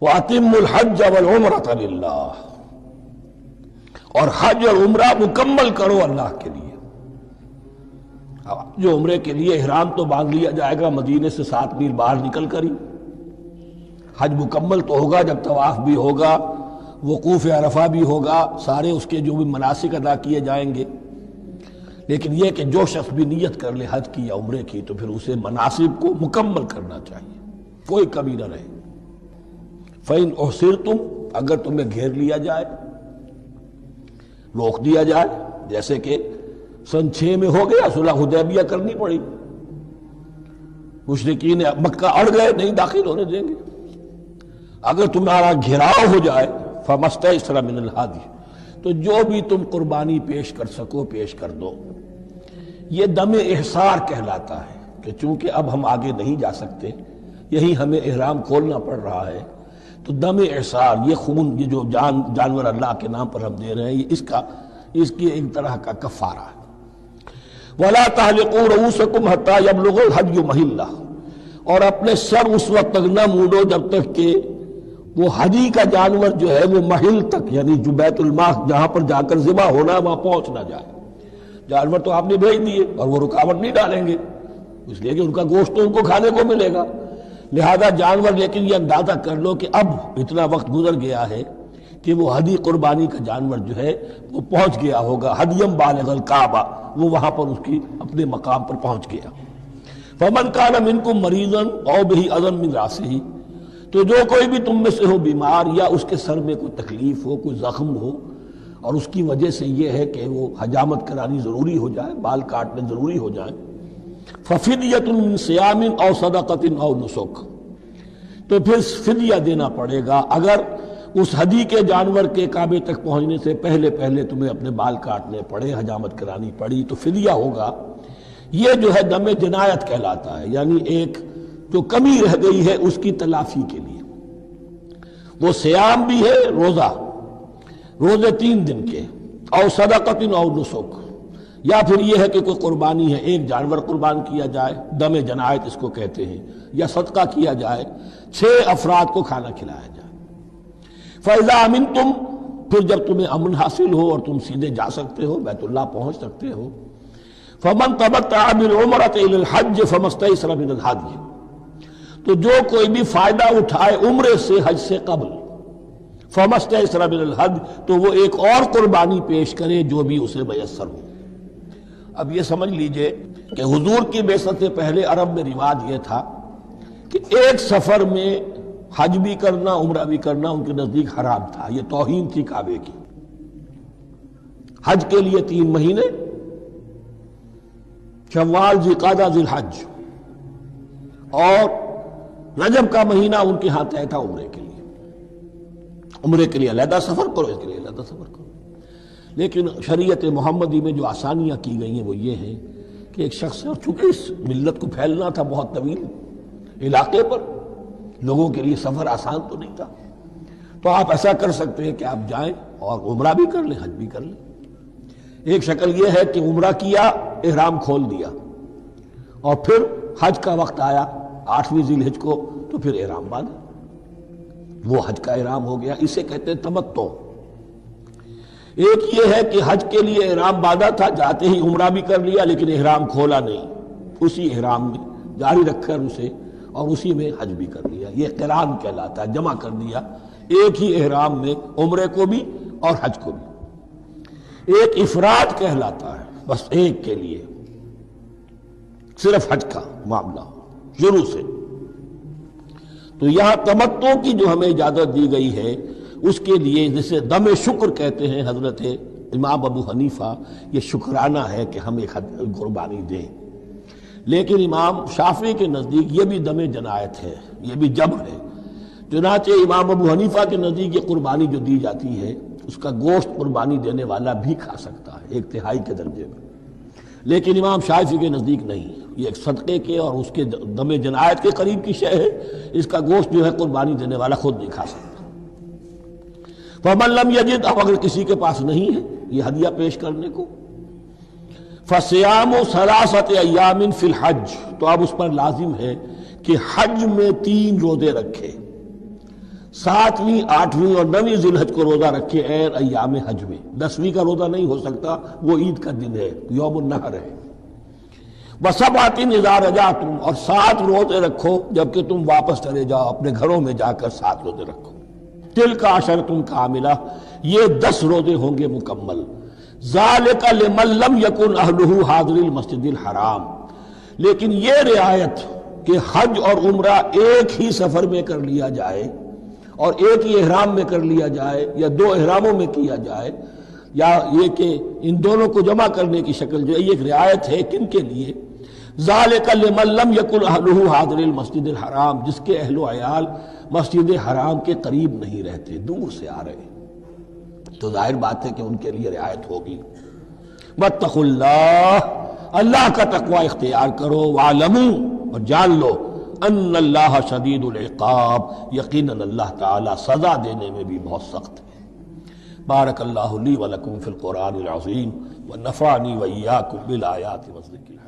وَأَتِمُّ الْحَجَّ وَالْعُمْرَةَ لِلَّهِ، اور حج اور عمرہ مکمل کرو اللہ کے لیے۔ جو عمرے کے لیے احرام تو باندھ لیا جائے گا مدینے سے 7 میل باہر نکل کر ہی، حج مکمل تو ہوگا جب طواف بھی ہوگا، وقوف عرفہ بھی ہوگا، سارے اس کے جو بھی مناسک ادا کیے جائیں گے۔ لیکن یہ کہ جو شخص بھی نیت کر لے حج کی یا عمرے کی تو پھر اسے مناسب کو مکمل کرنا چاہیے، کوئی کمی نہ رہے۔ فَإِنْ أُحْصِرْتُمْ، اگر تمہیں گھیر لیا جائے، روک دیا جائے، جیسے کہ سن 6 میں ہو گیا، صلح حدیبیہ کرنی پڑی، مشرکین مکہ اڑ گئے، نہیں داخل ہونے دیں گے۔ اگر تمہارا گھیراؤ ہو جائے فَمَسْتَيْسَرَ مِنَ الْهَدْيِ، تو جو بھی تم قربانی پیش کر سکو پیش کر دو۔ یہ دم احصار کہلاتا ہے کہ چونکہ اب ہم آگے نہیں جا سکتے، یہی ہمیں احرام کھولنا پڑ رہا ہے، تو دم احصار، یہ خون، یہ جو جانور اللہ کے نام پر ہم دے رہے ہیں، یہ اس کی ایک طرح کا کفارہ ہے۔ وَلَا تَحْلِقُوا رُؤُوسَكُمْ حَتَّى يَبْلُغَ الْهَدْيُ مَحِلَّهُ، اور اپنے سر اس وقت تک نہ مونڈو جب تک کہ وہ ہدی کا جانور جو ہے وہ محل تک، یعنی جو بیت الماء جہاں پر جا کر ذبح ہونا ہے وہاں پہنچ نہ جائے۔ جانور تو آپ نے بھیج دیے اور وہ رکاوٹ نہیں ڈالیں گے، اس لیے کہ ان کا گوشت تو ان کو کھانے کو ملے گا، لہذا جانور، لیکن یہ اندازہ کر لو کہ اب اتنا وقت گزر گیا ہے کہ وہ ہدی قربانی کا جانور جو ہے وہ پہنچ گیا ہوگا، ہدیم بالغ الکعبہ، وہ وہاں پر اس کی اپنے مقام پر پہنچ گیا۔ فمن کان منکم مریضا او بہ اذى من راسہ، تو جو کوئی بھی تم میں سے ہو بیمار یا اس کے سر میں کوئی تکلیف ہو، کوئی زخم ہو، اور اس کی وجہ سے یہ ہے کہ وہ حجامت کرانی ضروری ہو جائے، بال کاٹنے ضروری ہو جائے، ففدیۃ من صیام او صدقۃ او نسک، تو پھر فدیہ دینا پڑے گا۔ اگر اس ہدی کے جانور کے کعبے تک پہنچنے سے پہلے تمہیں اپنے بال کاٹنے پڑے، حجامت کرانی پڑی، تو فدیہ ہوگا۔ یہ جو ہے دم جنایت کہلاتا ہے، یعنی ایک جو کمی رہ گئی ہے اس کی تلافی کے لیے۔ وہ صیام بھی ہے، روزے 3 دن کے، او صدقۃ او نسک، یا پھر یہ ہے کہ کوئی قربانی ہے، ایک جانور قربان کیا جائے، دم جنایت اس کو کہتے ہیں، یا صدقہ کیا جائے، 6 افراد کو کھانا کھلایا جائے۔ فَإِذَا أَمِنْتُمْ، پھر جب تمہیں امن حاصل ہو اور تم سیدھے جا سکتے ہو، بیت اللہ پہنچ سکتے ہو، فَمَنْ تَمَتَّعَ بِالْعُمْرَةِ إِلَى الْحَجِّ فَمَا اسْتَيْسَرَ مِنَ الْهَدْيِ، تو جو کوئی بھی فائدہ اٹھائے عمرے سے حج سے قبل، فَمَا اسْتَيْسَرَ مِنَ الْهَدْيِ، تو وہ ایک اور قربانی پیش کرے جو بھی اسے میسر ہو۔ اب یہ سمجھ لیجئے کہ حضور کی بعثت سے پہلے عرب میں رواج یہ تھا کہ ایک سفر میں حج بھی کرنا، عمرہ بھی کرنا ان کے نزدیک حرام تھا، یہ توہین تھی کعبے کی۔ حج کے لیے 3 مہینے، شوال، ذوالقعدہ، ذی الحج، اور رجب کا مہینہ ان کے ہاں طے تھا عمرے کے لیے۔ عمرے کے لیے علیحدہ سفر کرو، اس کے لیے علیحدہ سفر کرو۔ لیکن شریعت محمدی میں جو آسانیاں کی گئی ہیں وہ یہ ہیں کہ ایک شخص، اور چونکہ اس ملت کو پھیلنا تھا بہت طویل علاقے پر، لوگوں کے لیے سفر آسان تو نہیں تھا، تو آپ ایسا کر سکتے ہیں کہ آپ جائیں اور عمرہ بھی کر لیں، حج بھی کر لیں۔ ایک شکل یہ ہے کہ عمرہ کیا، احرام کھول دیا، اور پھر حج کا وقت آیا 8ویں ذی الحج کو، تو پھر احرام باندھا، وہ حج کا احرام ہو گیا، اسے کہتے ہیں تمتع۔ ایک یہ ہے کہ حج کے لیے احرام باندھا تھا، جاتے ہی عمرہ بھی کر لیا لیکن احرام کھولا نہیں، اسی احرام میں جاری رکھ کر اسے، اور اسی میں حج بھی کر لیا، یہ قران کہلاتا ہے، جمع کر دیا ایک ہی احرام میں عمرے کو بھی اور حج کو بھی۔ ایک افراد کہلاتا ہے، بس ایک کے لیے صرف حج کا معاملہ شروع سے۔ تو یہاں تمتع کی جو ہمیں اجازت دی گئی ہے اس کے لیے، جسے دم شکر کہتے ہیں حضرت امام ابو حنیفہ، یہ شکرانہ ہے کہ ہم ایک قربانی دیں۔ لیکن امام شافعی کے نزدیک یہ بھی دم جنایت ہے، یہ بھی جبر ہے۔ چنانچہ امام ابو حنیفہ کے نزدیک یہ قربانی جو دی جاتی ہے اس کا گوشت قربانی دینے والا بھی کھا سکتا ہے 1/3 کے درجے میں، لیکن امام شافعی کے نزدیک نہیں، یہ ایک صدقے کے اور اس کے دم جنایت کے قریب کی شے ہے، اس کا گوشت جو ہے قربانی دینے والا خود نہیں کھا سکتا۔ فمن لم یجد، اب اگر کسی کے پاس نہیں ہے یہ ہدیہ پیش کرنے کو، فصیام 3 ایام فی الحج، تو اب اس پر لازم ہے کہ حج میں 3 روزے رکھے، 7ویں 8ویں اور 9ویں ذی الحج کو روزہ رکھے عین ایام حج میں. 10ویں کا روزہ نہیں ہو سکتا، وہ عید کا دن ہے، یوم النحر ہے. وَسَبْعَةٍ إِذَا رَجَعْتُمْ، اور 7 روزے رکھو جبکہ تم واپس چلے جاؤ اپنے گھروں میں جا کر 7 روزے رکھو. تِلْكَ عَشَرَةٌ کاملہ، یہ 10 روزے ہوں گے مکمل. ذَلِكَ لِمَن لَّمْ يَكُنْ أَهْلُهُ حَاضِرِ الْمَسْجِدِ الْحَرَامِ، لیکن یہ رعایت کہ حج اور عمرہ ایک ہی سفر میں کر لیا جائے اور ایک ہی احرام میں کر لیا جائے یا 2 احراموں میں کیا جائے، یا یہ کہ ان دونوں کو جمع کرنے کی شکل جو ہے، یہ ایک رعایت ہے کن کے لیے؟ ذالک لمن لم یکن اہلہ حاضر المسجد الحرام، جس کے اہل و عیال مسجد حرام کے قریب نہیں رہتے، دور سے آ رہے ہیں، تو ظاہر بات ہے کہ ان کے لیے رعایت ہوگی. واتقوا اللہ، اللہ کا تقوی اختیار کرو. وَاعْلَمُوا، اور جان لو، ان اللہ شدید العقاب، یقیناً اللہ تعالی سزا دینے میں بھی بہت سخت ہے. بارک اللہ لی ولکم فی القرآن العظیم ونفعنی وإیاکم بالآیات والذکر الحکیم.